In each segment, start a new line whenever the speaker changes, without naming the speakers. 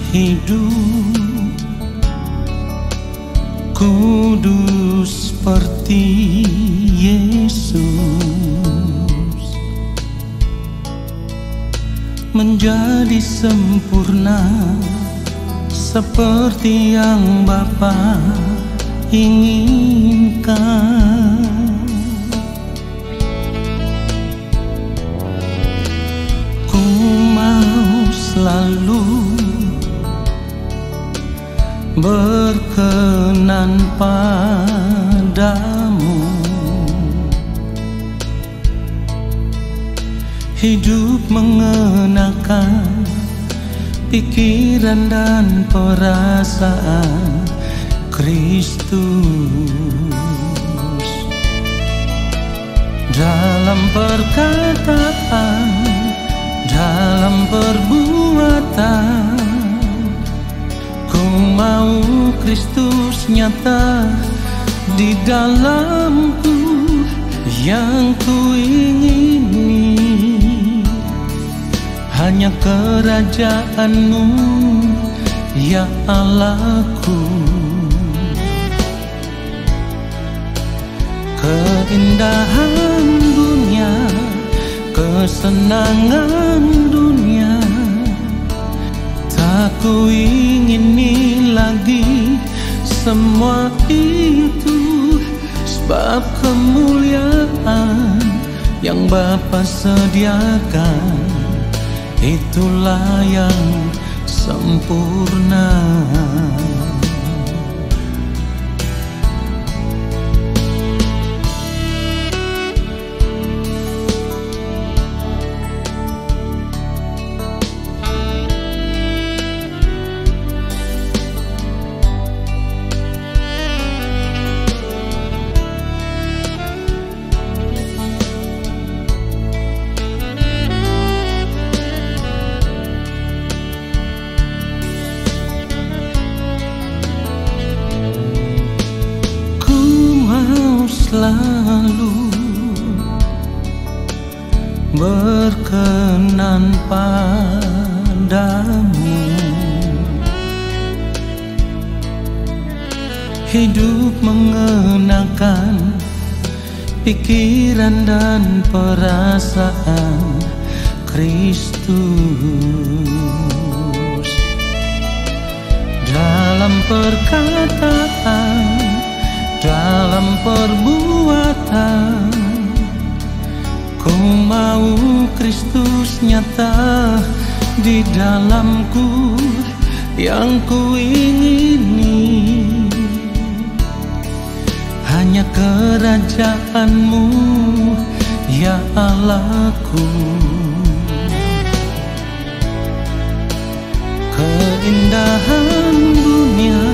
hidup kudus seperti Yesus, menjadi sempurna seperti yang Bapa inginkan. Ku mau selalu berkenan padamu, hidup mengenakan pikiran dan perasaan Kristus, dalam perkataan, dalam perbuatan. Ku mau Kristus nyata di dalamku, yang ku ingini hanya kerajaan-Mu, ya Allahku. Keindahan dunia, kesenangan dunia, tak ku ingini lagi semua itu, sebab kemuliaan yang Bapa sediakan, itulah yang sempurna. Selalu berkenan padamu, hidup mengenakan pikiran dan perasaan Kristus, dalam perkataan, dalam perbuatan. Ku mau Kristus nyata di dalamku, yang ku ingini hanya kerajaan-Mu, ya Allahku. Keindahan dunia,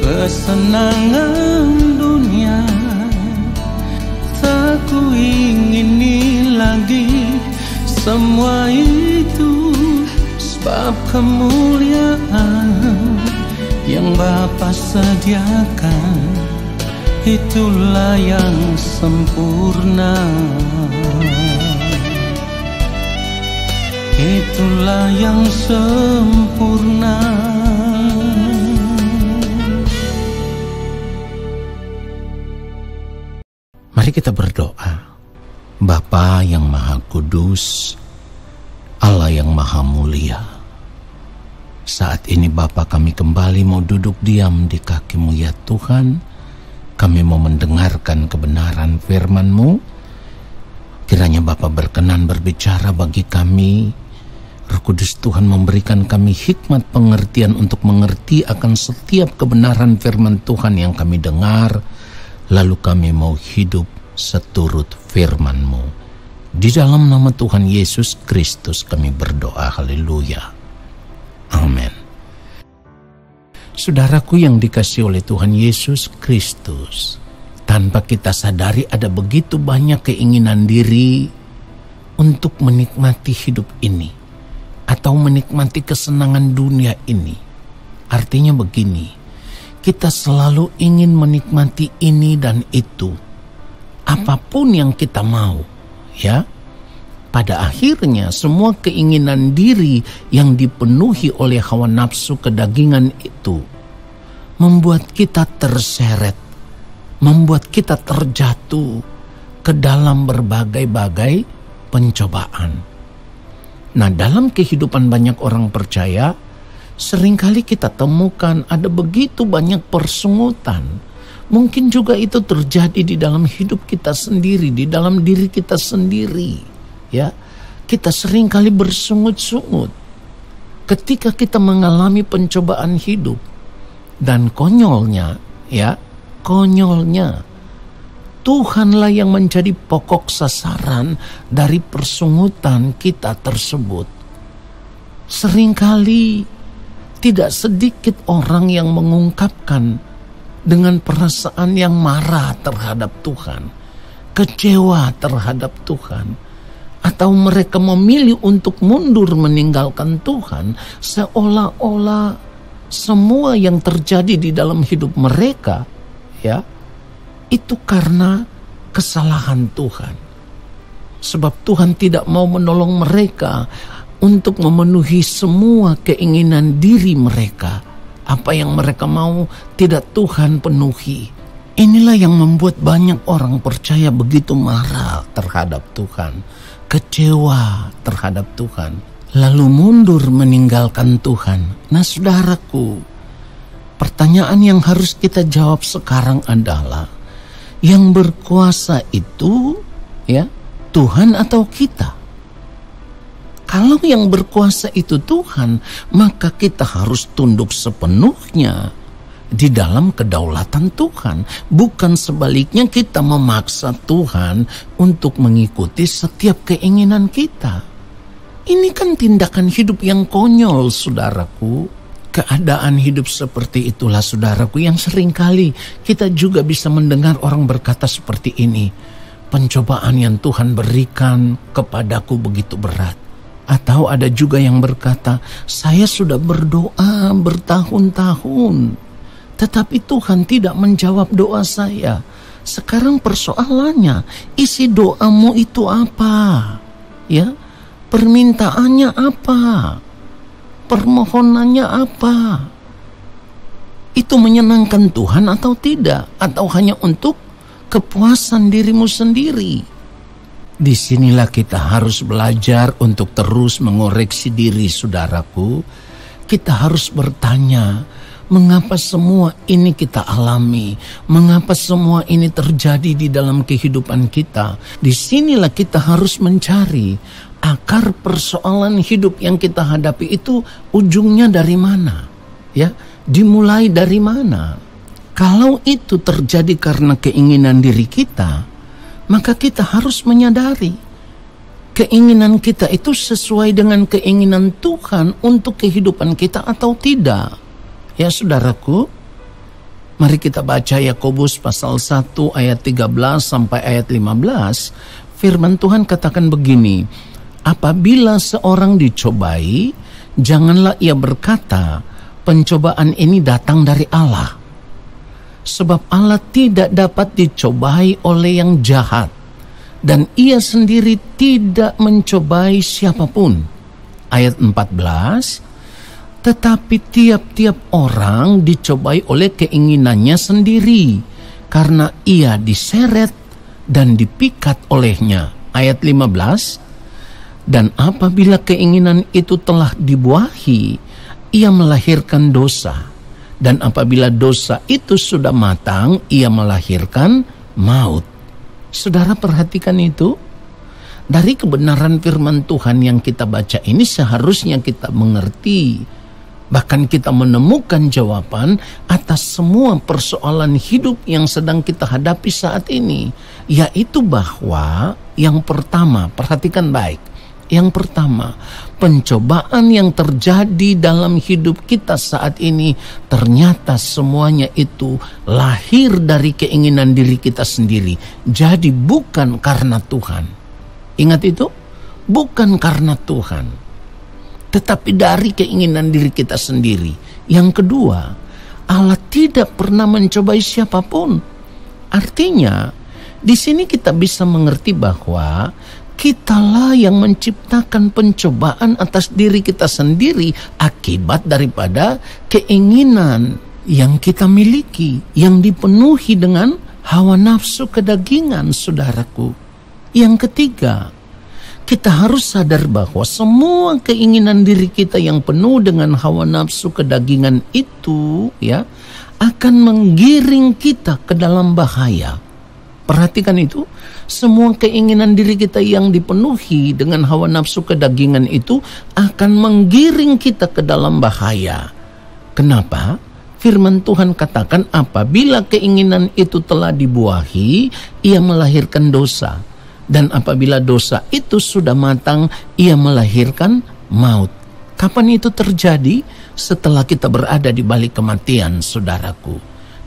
kesenangan dunia, tak ku ingini lagi semua itu, sebab kemuliaan yang Bapa sediakan, itulah yang sempurna. Itulah yang sempurna.
Mari kita berdoa. Bapa yang Maha Kudus, Allah yang Maha Mulia, saat ini Bapa, kami kembali mau duduk diam di kaki-Mu ya Tuhan. Kami mau mendengarkan kebenaran firman-Mu. Kiranya Bapa berkenan berbicara bagi kami. Roh Kudus Tuhan memberikan kami hikmat pengertian untuk mengerti akan setiap kebenaran firman Tuhan yang kami dengar. Lalu kami mau hidup seturut firman-Mu. Di dalam nama Tuhan Yesus Kristus kami berdoa. Haleluya. Amin. Saudaraku yang dikasihi oleh Tuhan Yesus Kristus, tanpa kita sadari ada begitu banyak keinginan diri untuk menikmati hidup ini atau menikmati kesenangan dunia ini. Artinya begini, kita selalu ingin menikmati ini dan itu, apapun yang kita mau, ya. Pada akhirnya semua keinginan diri yang dipenuhi oleh hawa nafsu kedagingan itu membuat kita terseret, membuat kita terjatuh ke dalam berbagai-bagai pencobaan. Nah, dalam kehidupan banyak orang percaya, seringkali kita temukan ada begitu banyak persungutan. Mungkin juga itu terjadi di dalam hidup kita sendiri, di dalam diri kita sendiri. Ya, kita seringkali bersungut-sungut ketika kita mengalami pencobaan hidup. Dan konyolnya, Tuhanlah yang menjadi pokok sasaran dari persungutan kita tersebut. Seringkali tidak sedikit orang yang mengungkapkan dengan perasaan yang marah terhadap Tuhan, kecewa terhadap Tuhan, atau mereka memilih untuk mundur meninggalkan Tuhan, seolah-olah semua yang terjadi di dalam hidup mereka, itu karena kesalahan Tuhan. Sebab Tuhan tidak mau menolong mereka untuk memenuhi semua keinginan diri mereka. Apa yang mereka mau tidak Tuhan penuhi. Inilah yang membuat banyak orang percaya begitu marah terhadap Tuhan, kecewa terhadap Tuhan, lalu mundur meninggalkan Tuhan. Nah, saudaraku, pertanyaan yang harus kita jawab sekarang adalah, yang berkuasa itu Tuhan atau kita? Kalau yang berkuasa itu Tuhan, maka kita harus tunduk sepenuhnya di dalam kedaulatan Tuhan. Bukan sebaliknya kita memaksa Tuhan untuk mengikuti setiap keinginan kita. Ini kan tindakan hidup yang konyol, saudaraku. Keadaan hidup seperti itulah, saudaraku, yang seringkali kita juga bisa mendengar orang berkata seperti ini. Pencobaan yang Tuhan berikan kepadaku begitu berat. Atau ada juga yang berkata, saya sudah berdoa bertahun-tahun, tetapi Tuhan tidak menjawab doa saya. Sekarang persoalannya, isi doamu itu apa? Permintaannya apa? Permohonannya apa? Itu menyenangkan Tuhan atau tidak? Atau hanya untuk kepuasan dirimu sendiri? Disinilah kita harus belajar untuk terus mengoreksi diri, saudaraku. Kita harus bertanya, mengapa semua ini kita alami? Mengapa semua ini terjadi di dalam kehidupan kita? Disinilah kita harus mencari akar persoalan hidup yang kita hadapi itu ujungnya dari mana? Dimulai dari mana? Kalau itu terjadi karena keinginan diri kita, maka kita harus menyadari keinginan kita itu sesuai dengan keinginan Tuhan untuk kehidupan kita atau tidak. Ya, saudaraku, mari kita baca Yakobus pasal 1 ayat 13 sampai ayat 15. Firman Tuhan katakan begini, apabila seorang dicobai, janganlah ia berkata, pencobaan ini datang dari Allah. Sebab Allah tidak dapat dicobai oleh yang jahat, dan ia sendiri tidak mencobai siapapun. Ayat 14, tetapi tiap-tiap orang dicobai oleh keinginannya sendiri, karena ia diseret dan dipikat olehnya. Ayat 15, dan apabila keinginan itu telah dibuahi, ia melahirkan dosa. Dan apabila dosa itu sudah matang, ia melahirkan maut. Saudara, perhatikan itu. Dari kebenaran firman Tuhan yang kita baca ini seharusnya kita mengerti. Bahkan kita menemukan jawaban atas semua persoalan hidup yang sedang kita hadapi saat ini. Yaitu bahwa yang pertama, perhatikan baik. Yang pertama, pencobaan yang terjadi dalam hidup kita saat ini ternyata semuanya itu lahir dari keinginan diri kita sendiri. Jadi bukan karena Tuhan. Ingat itu? Bukan karena Tuhan, tetapi dari keinginan diri kita sendiri. Yang kedua, Allah tidak pernah mencobai siapapun. Artinya, di sini kita bisa mengerti bahwa kitalah yang menciptakan pencobaan atas diri kita sendiri akibat daripada keinginan yang kita miliki, yang dipenuhi dengan hawa nafsu kedagingan, saudaraku. Yang ketiga, kita harus sadar bahwa semua keinginan diri kita yang penuh dengan hawa nafsu kedagingan itu ya akan menggiring kita ke dalam bahaya. Perhatikan itu, semua keinginan diri kita yang dipenuhi dengan hawa nafsu kedagingan itu akan menggiring kita ke dalam bahaya. Kenapa? Firman Tuhan katakan apabila keinginan itu telah dibuahi, ia melahirkan dosa. Dan apabila dosa itu sudah matang, ia melahirkan maut. Kapan itu terjadi? Setelah kita berada di balik kematian, saudaraku.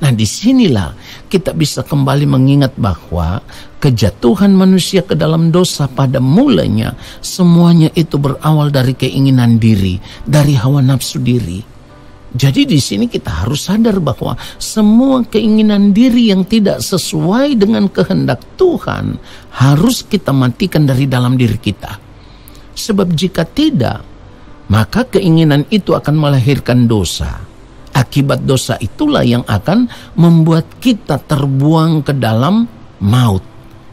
Nah, disinilah kita bisa kembali mengingat bahwa kejatuhan manusia ke dalam dosa pada mulanya semuanya itu berawal dari keinginan diri, dari hawa nafsu diri. Jadi di sini kita harus sadar bahwa semua keinginan diri yang tidak sesuai dengan kehendak Tuhan harus kita matikan dari dalam diri kita. Sebab jika tidak, maka keinginan itu akan melahirkan dosa. Akibat dosa itulah yang akan membuat kita terbuang ke dalam maut.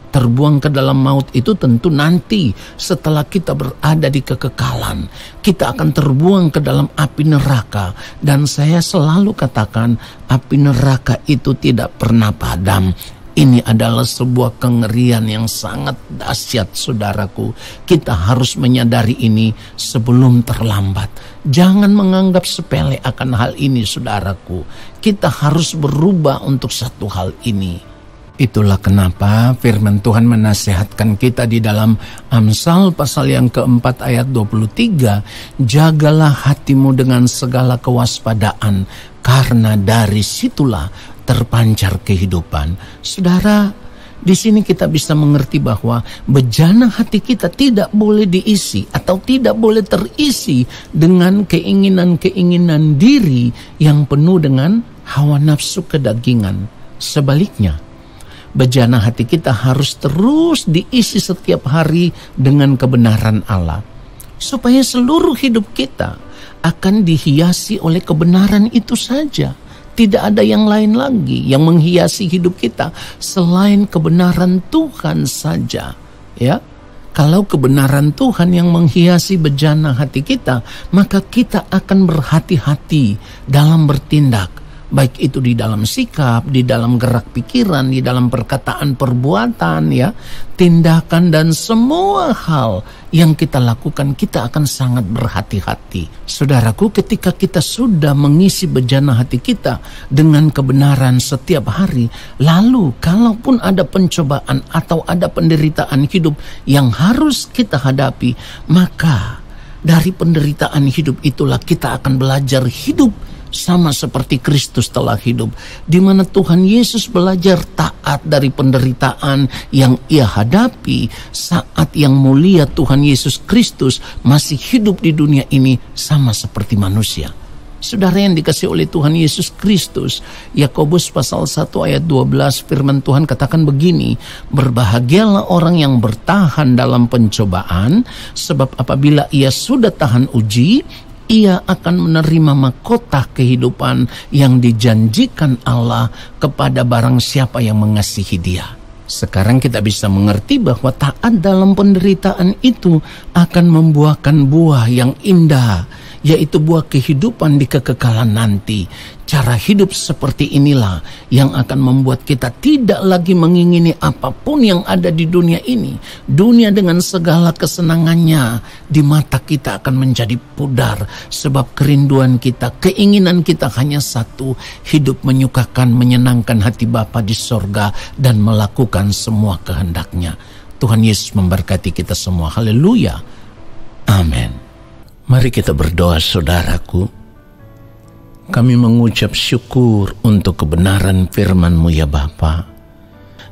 Terbuang ke dalam maut itu tentu nanti setelah kita berada di kekekalan. Kita akan terbuang ke dalam api neraka. Dan saya selalu katakan api neraka itu tidak pernah padam. Ini adalah sebuah kengerian yang sangat dahsyat, saudaraku. Kita harus menyadari ini sebelum terlambat. Jangan menganggap sepele akan hal ini, saudaraku. Kita harus berubah untuk satu hal ini. Itulah kenapa firman Tuhan menasihatkan kita di dalam Amsal pasal yang keempat ayat 23. Jagalah hatimu dengan segala kewaspadaan, karena dari situlah terpancar kehidupan. Saudara, di sini kita bisa mengerti bahwa bejana hati kita tidak boleh diisi atau tidak boleh terisi dengan keinginan-keinginan diri yang penuh dengan hawa nafsu kedagingan. Sebaliknya, bejana hati kita harus terus diisi setiap hari dengan kebenaran Allah, supaya seluruh hidup kita akan dihiasi oleh kebenaran itu saja. Tidak ada yang lain lagi yang menghiasi hidup kita selain kebenaran Tuhan saja. Ya, kalau kebenaran Tuhan yang menghiasi bejana hati kita, maka kita akan berhati-hati dalam bertindak. Baik itu di dalam sikap, di dalam gerak pikiran, di dalam perkataan, perbuatan, ya, tindakan dan semua hal yang kita lakukan, kita akan sangat berhati-hati. Saudaraku, ketika kita sudah mengisi bejana hati kita dengan kebenaran setiap hari, lalu kalaupun ada pencobaan atau ada penderitaan hidup yang harus kita hadapi, maka dari penderitaan hidup itulah kita akan belajar hidup sama seperti Kristus telah hidup, di mana Tuhan Yesus belajar taat dari penderitaan yang ia hadapi saat yang mulia Tuhan Yesus Kristus masih hidup di dunia ini sama seperti manusia. Saudara yang dikasihi oleh Tuhan Yesus Kristus, Yakobus pasal 1 ayat 12 firman Tuhan katakan begini, berbahagialah orang yang bertahan dalam pencobaan, sebab apabila ia sudah tahan uji, ia akan menerima mahkota kehidupan yang dijanjikan Allah kepada barang siapa yang mengasihi Dia. Sekarang kita bisa mengerti bahwa taat dalam penderitaan itu akan membuahkan buah yang indah, yaitu buah kehidupan di kekekalan nanti. Cara hidup seperti inilah yang akan membuat kita tidak lagi mengingini apapun yang ada di dunia ini. Dunia dengan segala kesenangannya di mata kita akan menjadi pudar, sebab kerinduan kita, keinginan kita hanya satu, hidup menyukakan, menyenangkan hati Bapa di sorga dan melakukan semua kehendaknya. Tuhan Yesus memberkati kita semua. Haleluya. Amin. Mari kita berdoa, saudaraku. Kami mengucap syukur untuk kebenaran firman-Mu ya Bapa.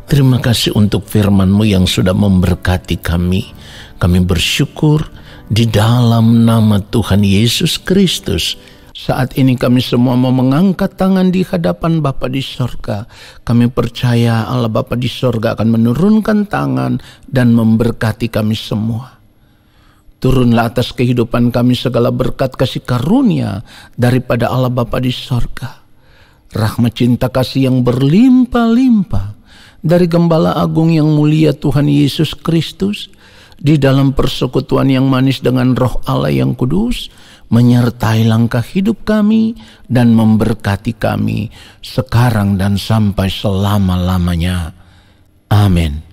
Terima kasih untuk firman-Mu yang sudah memberkati kami. Kami bersyukur di dalam nama Tuhan Yesus Kristus. Saat ini kami semua mau mengangkat tangan di hadapan Bapa di sorga. Kami percaya Allah Bapa di sorga akan menurunkan tangan dan memberkati kami semua. Turunlah atas kehidupan kami segala berkat kasih karunia daripada Allah Bapa di sorga. Rahmat cinta kasih yang berlimpah-limpah dari Gembala Agung yang mulia Tuhan Yesus Kristus, di dalam persekutuan yang manis dengan Roh Allah yang kudus, menyertai langkah hidup kami dan memberkati kami sekarang dan sampai selama-lamanya. Amin.